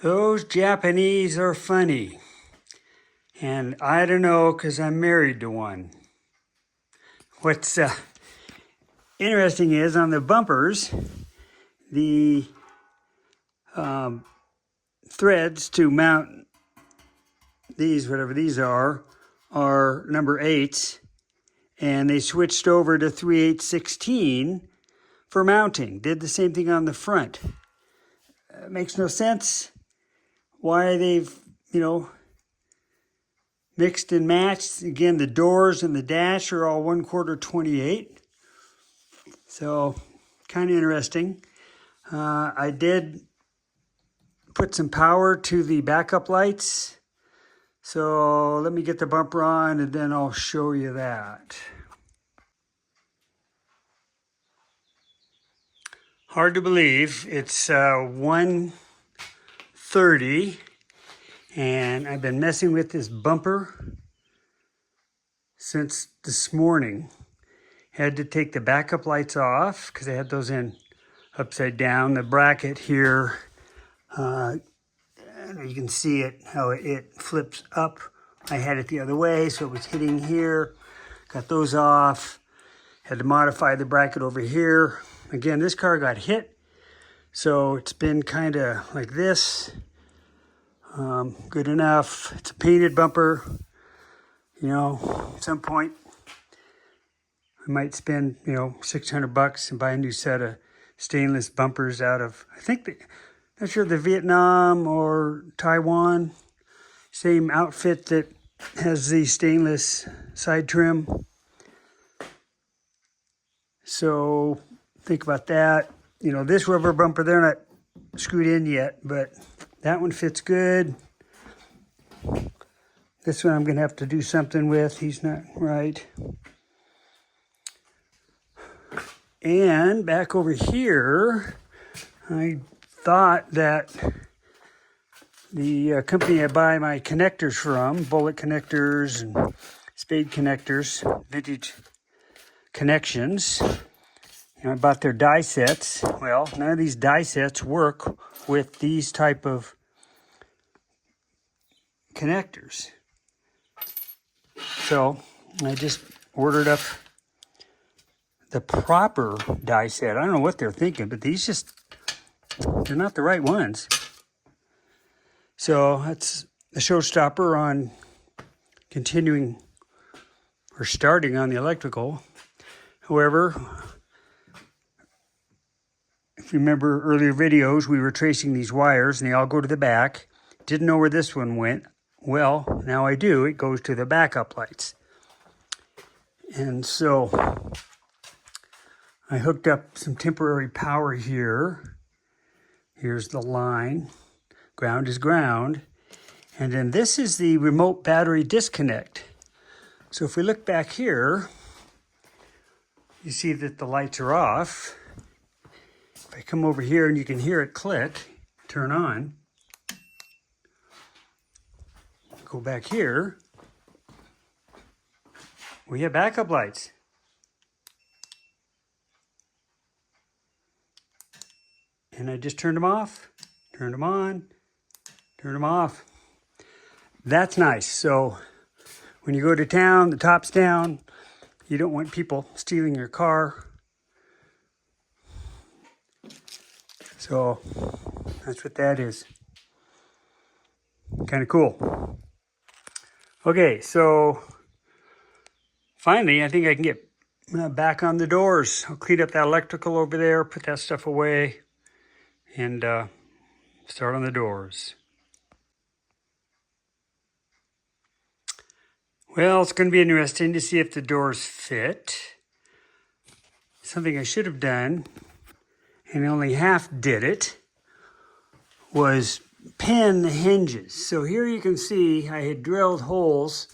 Those Japanese are funny. And I don't know because I'm married to one. What's interesting is on the bumpers, the threads to mount these, whatever these are number 8s. And they switched over to 3/8/16 for mounting. Did the same thing on the front. Makes no sense why they've, mixed and matched. Again, the doors and the dash are all 1/4 28. So, kind of interesting. I did put some power to the backup lights. So, let me get the bumper on and then I'll show you that. Hard to believe. It's 1:30. And I've been messing with this bumper since this morning. Had to take the backup lights off because I had those in upside down. The bracket here, you can see it, how it flips up. I had it the other way, so it was hitting here. Got those off. Had to modify the bracket over here. Again, this car got hit, so it's been kind of like this. Good enough. It's a painted bumper. At some point I might spend, $600 and buy a new set of stainless bumpers out of, not sure, the Vietnam or Taiwan. Same outfit that has the stainless side trim. So think about that. This rubber bumper, they're not screwed in yet, but that one fits good. This one I'm going to have to do something with. He's not right. And back over here, I thought that the company I buy my connectors from, bullet connectors and spade connectors, vintage connections, I bought their die sets. Well, none of these die sets work with these type of connectors. So I just ordered up the proper die set. I don't know what they're thinking, but they're not the right ones. So that's a showstopper on continuing or starting on the electrical. However, if you remember earlier videos, we were tracing these wires and they all go to the back. Didn't know where this one went. Well, now I do. It goes to the backup lights. And so I hooked up some temporary power here. Here's the line. Ground is ground. And then this is the remote battery disconnect. So if we look back here, you see that the lights are off. If I come over here and you can hear it click, turn on. Go back here. We have backup lights. And I just turned them off, turned them on, turned them off. That's nice. So when you go to town, the top's down. You don't want people stealing your car. So that's what that is. Kind of cool. Okay, so finally, I think I can get back on the doors. I'll clean up that electrical over there, put that stuff away, and start on the doors. Well, it's going to be interesting to see if the doors fit. Something I should have done, and only half did it, was pin the hinges. So here you can see I had drilled holes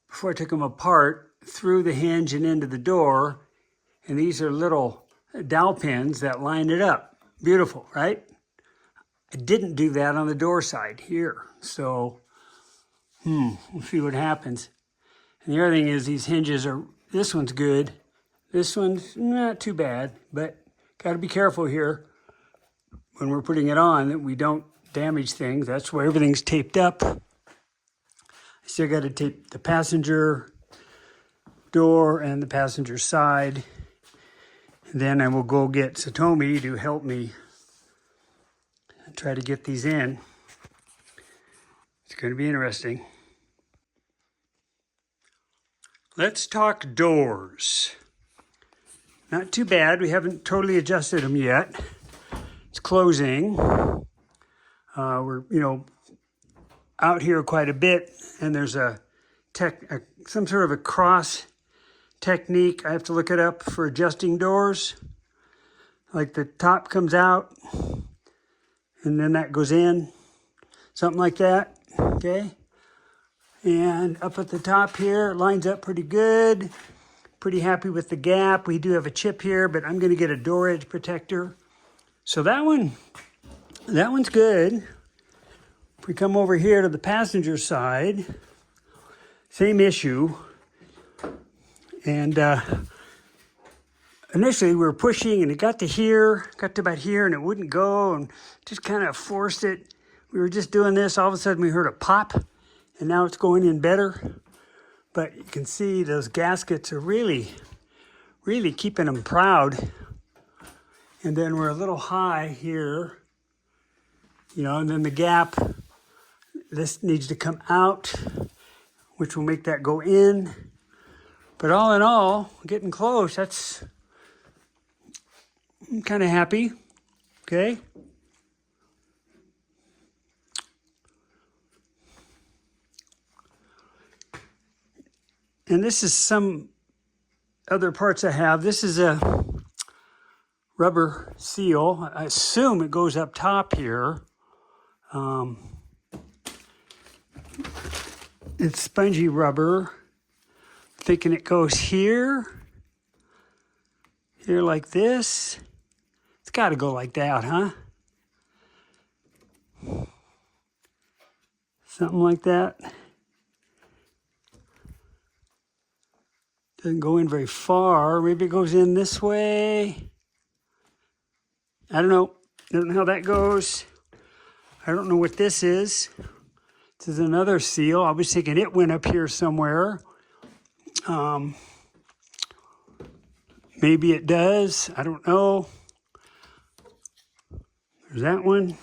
before I took them apart through the hinge and into the door. And these are little dowel pins that line it up. Beautiful, right? I didn't do that on the door side here. So, we'll see what happens. And the other thing is these hinges are, this one's good. This one's not too bad, but got to be careful here when we're putting it on that we don't damage things. That's why everything's taped up. I still got to tape the passenger door and the passenger side. And then I will go get Satomi to help me try to get these in. It's going to be interesting. Let's talk doors. Not too bad. We haven't totally adjusted them yet. It's closing. We're, out here quite a bit, and there's some sort of a cross technique. I have to look it up for adjusting doors. Like the top comes out, and then that goes in. Something like that, okay? And up at the top here, it lines up pretty good. Pretty happy with the gap. We do have a chip here, but I'm gonna get a door edge protector. So that one's good. If we come over here to the passenger side, same issue. And initially we were pushing and it got to about here and it wouldn't go and just kind of forced it. We were just doing this, all of a sudden we heard a pop and now it's going in better. But you can see those gaskets are really, really keeping them proud. And then we're a little high here, and then the gap, this needs to come out, which will make that go in. But all in all, getting close. I'm kind of happy, okay? And this is some other parts I have. This is a rubber seal. I assume it goes up top here. It's spongy rubber. Thinking it goes here like this. It's got to go like that, huh? Something like that. Doesn't go in very far. Maybe it goes in this way. I don't know. I don't know how that goes. I don't know what this is. This is another seal. I was thinking it went up here somewhere. Maybe it does. I don't know. There's that one.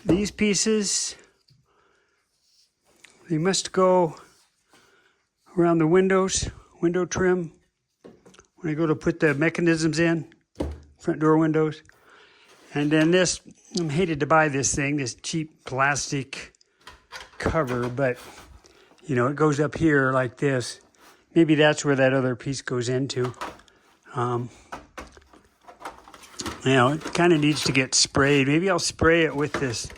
These pieces, they must go around the windows, window trim. When I go to put the mechanisms in, front door windows. And then this, I'm hated to buy this thing, this cheap plastic cover, but it goes up here like this. Maybe that's where that other piece goes into. It kind of needs to get sprayed. Maybe I'll spray it with this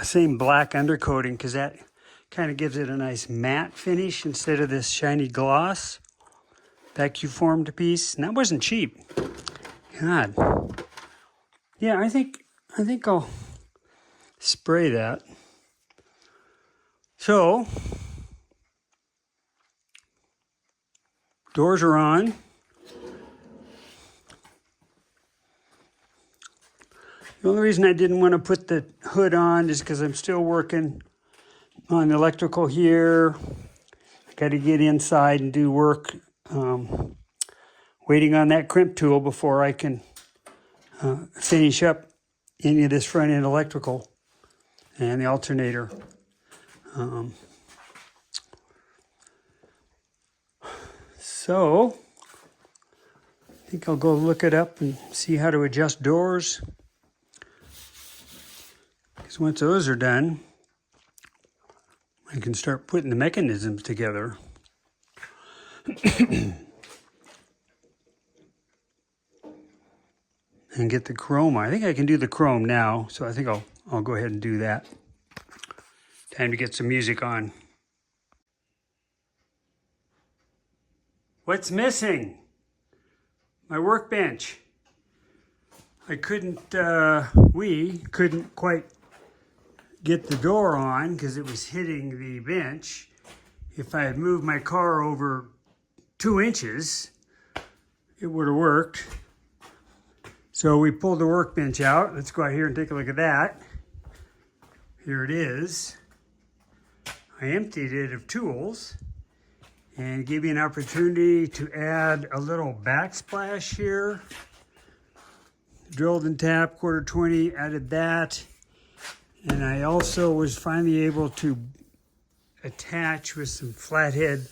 same black undercoating because that kind of gives it a nice matte finish instead of this shiny gloss. Vacuum formed piece. And that wasn't cheap. God. Yeah, I think I'll spray that. So, doors are on. The only reason I didn't want to put the hood on is because I'm still working on the electrical here. I got to get inside and do work. Waiting on that crimp tool before I can finish up any of this front end electrical and the alternator. So I think I'll go look it up and see how to adjust doors. Because once those are done, I can start putting the mechanisms together. And get the chrome. I think I can do the chrome now, so I think I'll go ahead and do that. Time to get some music on. What's missing? My workbench. We couldn't quite get the door on because it was hitting the bench. If I had moved my car over 2 inches, it would have worked. So we pulled the workbench out. Let's go out here and take a look at that. here it is. I emptied it of tools and gave me an opportunity to add a little backsplash here. Drilled and tapped, 1/4 added that. And I also was finally able to attach with some flathead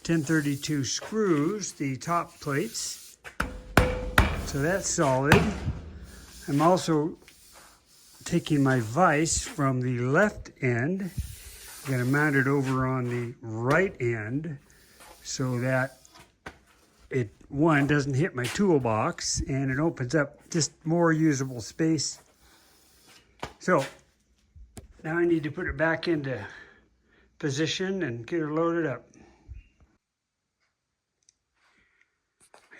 1032 screws the top plates. So that's solid. I'm also taking my vise from the left end. I'm going to mount it over on the right end so that it, one, doesn't hit my toolbox, and it opens up just more usable space. So now I need to put it back into position and get her loaded up.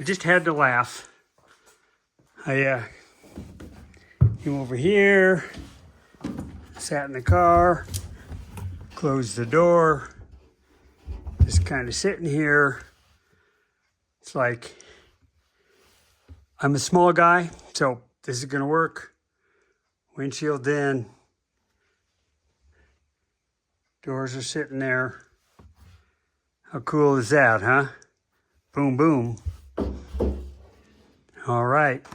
I just had to laugh. I came over here, sat in the car, closed the door, just kind of sitting here. It's like, I'm a small guy, so this is gonna work. Windshield in. Doors are sitting there. How cool is that, huh? Boom, boom. All right.